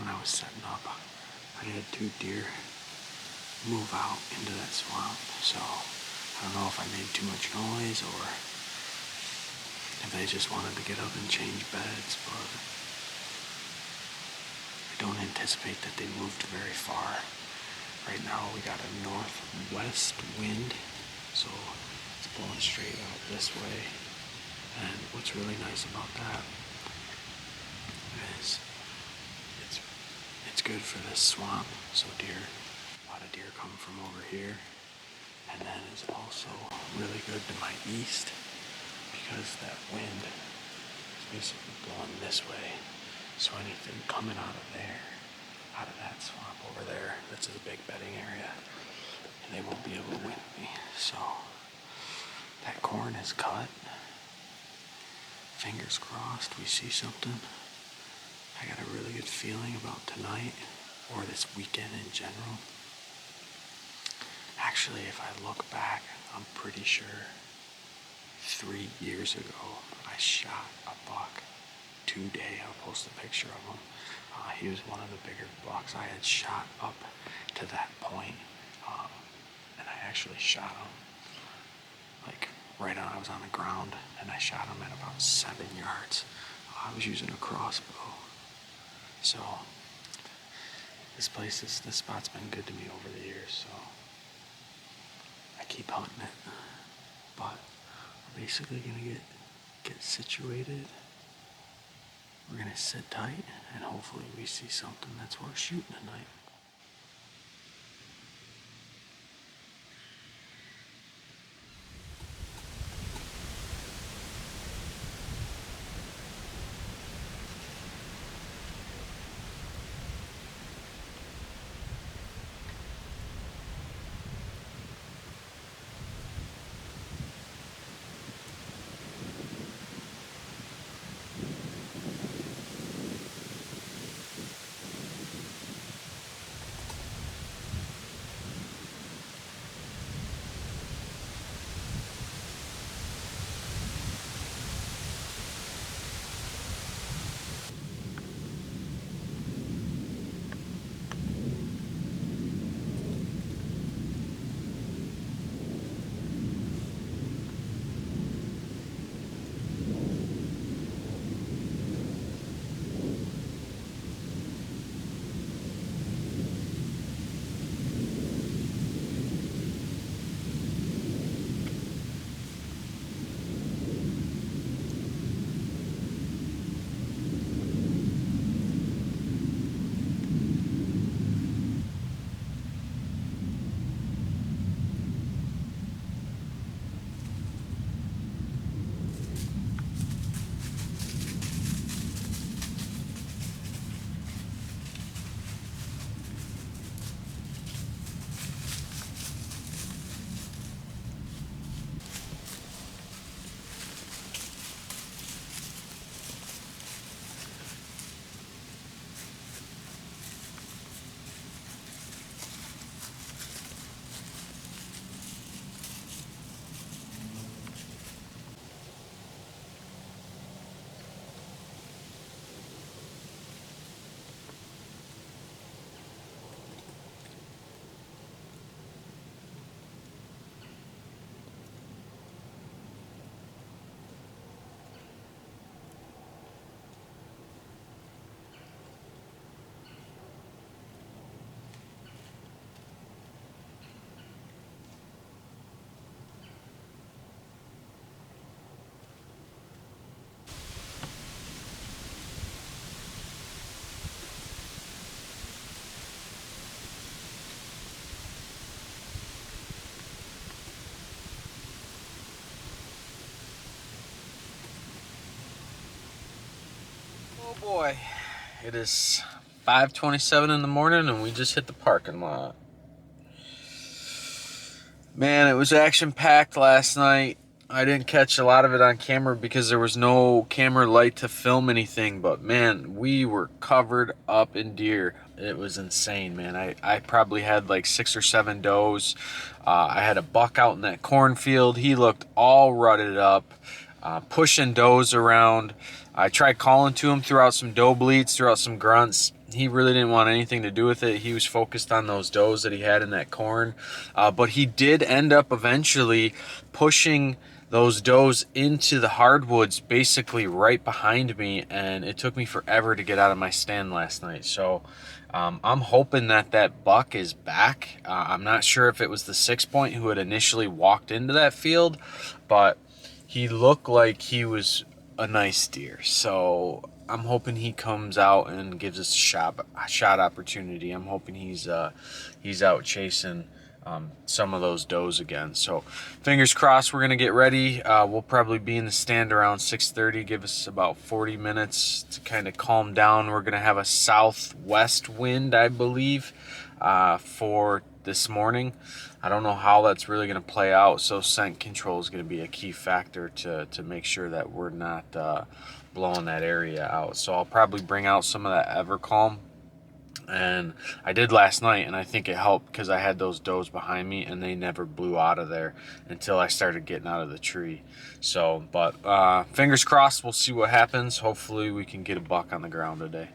when I was setting up, I had 2 deer move out into that swamp, so I don't know if I made too much noise or if they just wanted to get up and change beds, but I don't anticipate that they moved very far. Right now we got a northwest wind, so it's blowing straight out this way. And what's really nice about that is it's good for this swamp, so a lot of deer come from over here, and then it's also really good to my east because that wind is basically blowing this way, so anything coming out of there, out of that swamp over there, that's a big bedding area, and they won't be able to wind me. So that corn is cut. Fingers crossed we see something. I got a really good feeling about tonight, or this weekend in general. Actually, if I look back, I'm pretty sure 3 years ago I shot a buck today. I'll post a picture of him. He was one of the bigger bucks I had shot up to that point, and I actually shot him like right on. I was on the ground, and I shot him at about 7 yards. I was using a crossbow. So this spot's been good to me over the years, so I keep hunting it. But we're basically gonna get situated. We're gonna sit tight, and hopefully we see something that's worth shooting tonight. Oh boy, it is 5:27 in the morning and we just hit the parking lot. Man, it was action-packed last night. I didn't catch a lot of it on camera because there was no camera light to film anything, but man, we were covered up in deer. It was insane, man. I probably had like 6 or 7 does. I had a buck out in that cornfield. He looked all rutted up, pushing does around. I tried calling to him, threw out some doe bleats, threw out some grunts. he really didn't want anything to do with it. He was focused on those does that he had in that corn. But he did end up eventually pushing those does into the hardwoods basically right behind me, and it took me forever to get out of my stand last night. So I'm hoping that that buck is back. I'm not sure if it was the 6-point who had initially walked into that field, but he looked like he was a nice deer. So I'm hoping he comes out and gives us a shot opportunity. I'm hoping he's out chasing some of those does again. So fingers crossed. We're gonna get ready. We'll probably be in the stand around 6:30. Give us about 40 minutes to kind of calm down. We're gonna have a southwest wind, I believe, for this morning. I don't know how that's really going to play out, so scent control is going to be a key factor to make sure that we're not blowing that area out. So I'll probably bring out some of that Evercalm, and I did last night, and I think it helped because I had those does behind me and they never blew out of there until I started getting out of the tree. So, but fingers crossed, we'll see what happens. Hopefully we can get a buck on the ground today.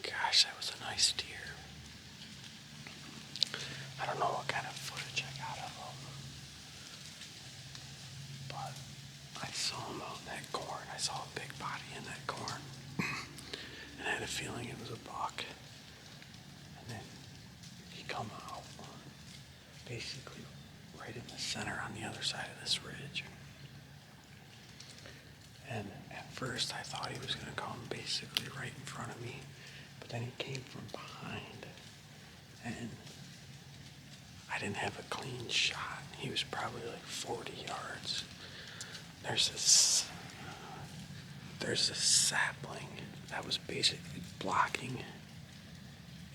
Gosh, that was a nice deer. I don't know what kind of footage I got of him, but I saw him out in that corn. I saw a big body in that corn, and I had a feeling it was a buck. And then he come out, basically right in the center on the other side of this ridge. And at first I thought he was going to come basically right in front of me, but then he came from behind, and I didn't have a clean shot. He was probably like 40 yards. There's this sapling that was basically blocking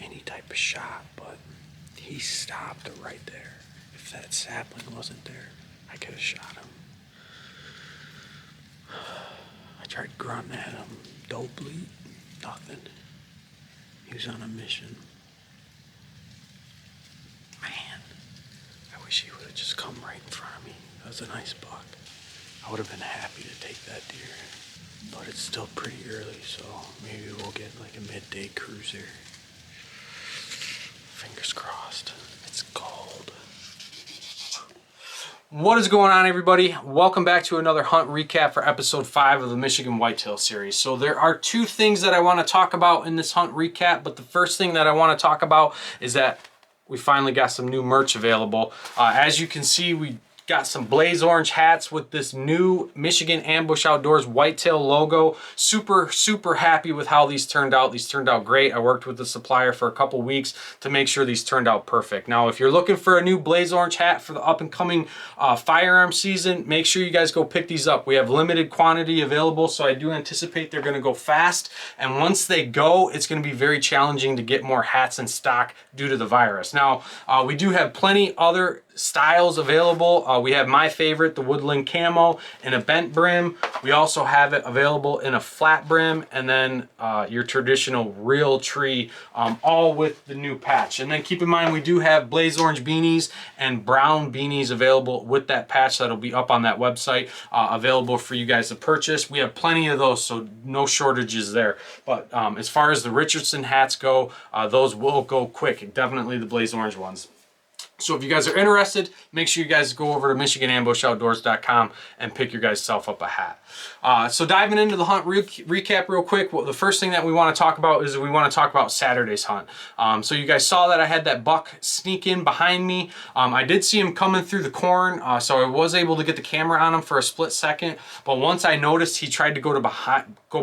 any type of shot, but he stopped right there. If that sapling wasn't there, I could have shot him. I tried grunting at him, don't bleed, nothing. He was on a mission. Man, I wish he would have just come right in front of me. That was a nice buck. I would have been happy to take that deer, but it's still pretty early, so maybe we'll get like a midday cruiser. Fingers crossed. It's cold. What is going on, everybody? Welcome back to another hunt recap for episode 5 of the Michigan Whitetail series. So there are two things that I want to talk about in this hunt recap, but the first thing that I want to talk about is that we finally got some new merch available. As you can see, we got some blaze orange hats with this new Michigan Ambush Outdoors Whitetail logo. Super happy with how these turned out. These turned out great. I worked with the supplier for a couple weeks to make sure these turned out perfect. Now, if you're looking for a new blaze orange hat for the up and coming firearm season, make sure you guys go pick these up. We have limited quantity available, so I do anticipate they're gonna go fast. And once they go, it's gonna be very challenging to get more hats in stock due to the virus. Now, we do have plenty other styles available. We have my favorite, the woodland camo, in a bent brim. We also have it available in a flat brim, and then your traditional real tree, all with the new patch. And then keep in mind, we do have blaze orange beanies and brown beanies available with that patch that'll be up on that website, available for you guys to purchase. We have plenty of those, so no shortages there. But as far as the Richardson hats go, those will go quick, definitely the blaze orange ones. So if you guys are interested, make sure you guys go over to MichiganAmbushOutdoors.com and pick your guys self up a hat. So diving into the hunt recap real quick, well, the first thing that we want to talk about is we want to talk about Saturday's hunt. So you guys saw that I had that buck sneak in behind me. I did see him coming through the corn, so I was able to get the camera on him for a split second. But once I noticed he tried to go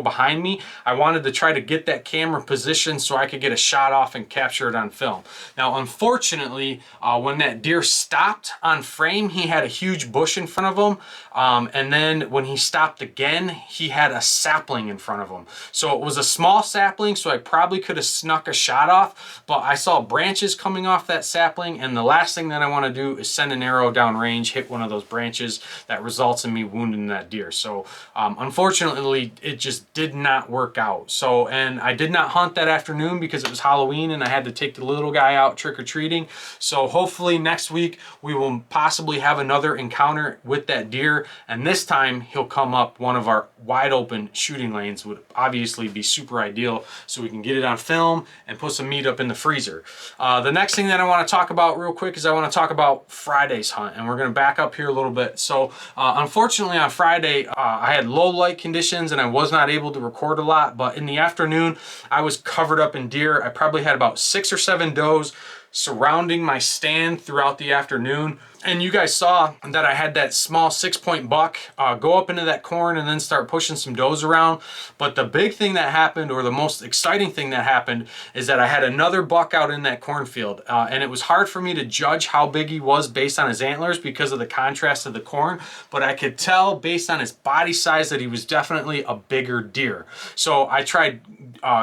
behind me, I wanted to try to get that camera positioned so I could get a shot off and capture it on film. Now, unfortunately, when that deer stopped on frame, he had a huge bush in front of him. And then when he stopped again, he had a sapling in front of him. So it was a small sapling, so I probably could have snuck a shot off, but I saw branches coming off that sapling, and the last thing that I want to do is send an arrow down range, hit one of those branches that results in me wounding that deer. So unfortunately, it just did not work out. So, and I did not hunt that afternoon because it was Halloween and I had to take the little guy out trick-or-treating. So hopefully next week we will possibly have another encounter with that deer, and this time he'll come up one of our wide open shooting lanes. Would obviously be super ideal so we can get it on film and put some meat up in the freezer. The next thing that I want to talk about real quick is I want to talk about Friday's hunt, and we're going to back up here a little bit. So unfortunately on Friday I had low light conditions and I was not able to record a lot, but in the afternoon I was covered up in deer. I probably had about 6 or 7 does surrounding my stand throughout the afternoon. And you guys saw that I had that small 6-point buck go up into that corn and then start pushing some does around. But the big thing that happened, or the most exciting thing that happened, is that I had another buck out in that cornfield. And it was hard for me to judge how big he was based on his antlers because of the contrast of the corn. But I could tell based on his body size that he was definitely a bigger deer. So I tried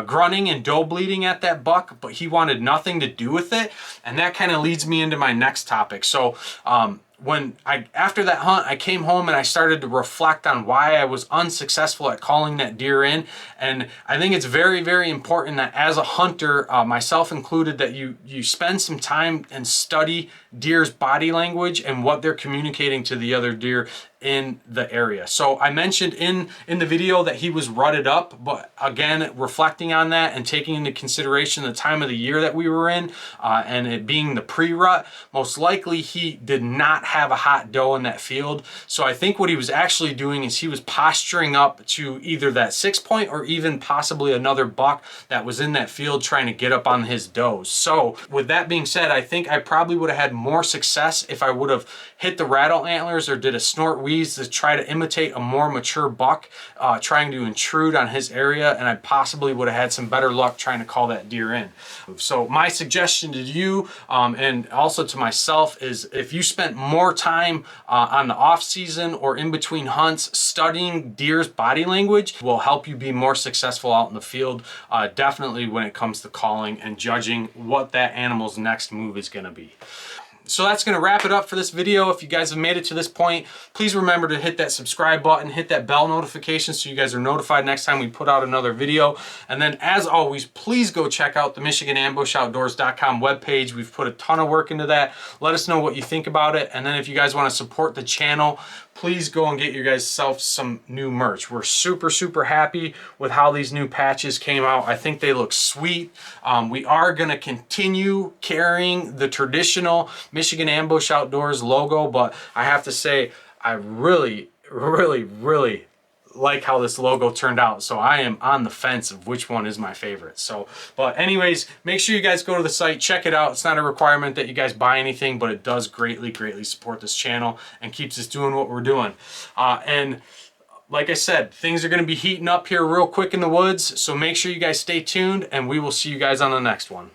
grunting and doe bleeding at that buck, but he wanted nothing to do with it. And that kind of leads me into my next topic. So after that hunt, I came home and I started to reflect on why I was unsuccessful at calling that deer in. And I think it's very, very important that as a hunter, myself included, that you spend some time and study deer's body language and what they're communicating to the other deer in the area. So I mentioned in the video that he was rutted up, but again, reflecting on that and taking into consideration the time of the year that we were in, and it being the pre-rut, most likely he did not have a hot doe in that field. So I think what he was actually doing is he was posturing up to either that 6-point or even possibly another buck that was in that field trying to get up on his does. So with that being said, I think I probably would have had more success if I would have hit the rattle antlers or did a snort wheeze to try to imitate a more mature buck trying to intrude on his area, and I possibly would have had some better luck trying to call that deer in. So my suggestion to you and also to myself is, if you spent more time on the off season or in between hunts studying deer's body language, will help you be more successful out in the field, definitely when it comes to calling and judging what that animal's next move is going to be. So that's going to wrap it up for this video. If you guys have made it to this point, please remember to hit that subscribe button, hit that bell notification so you guys are notified next time we put out another video. And then as always, please go check out the MichiganAmbushOutdoors.com webpage. We've put a ton of work into that. Let us know what you think about it. And then if you guys want to support the channel, please go and get your guys self some new merch. We're super, super happy with how these new patches came out. I think they look sweet. We are going to continue carrying the traditional Michigan Ambush Outdoors logo, but I have to say, I really, really, really like how this logo turned out. So I am on the fence of which one is my favorite. So, but anyways, make sure you guys go to the site, check it out. It's not a requirement that you guys buy anything, but it does greatly, greatly support this channel and keeps us doing what we're doing. And like I said, things are going to be heating up here real quick in the woods. So make sure you guys stay tuned, and we will see you guys on the next one.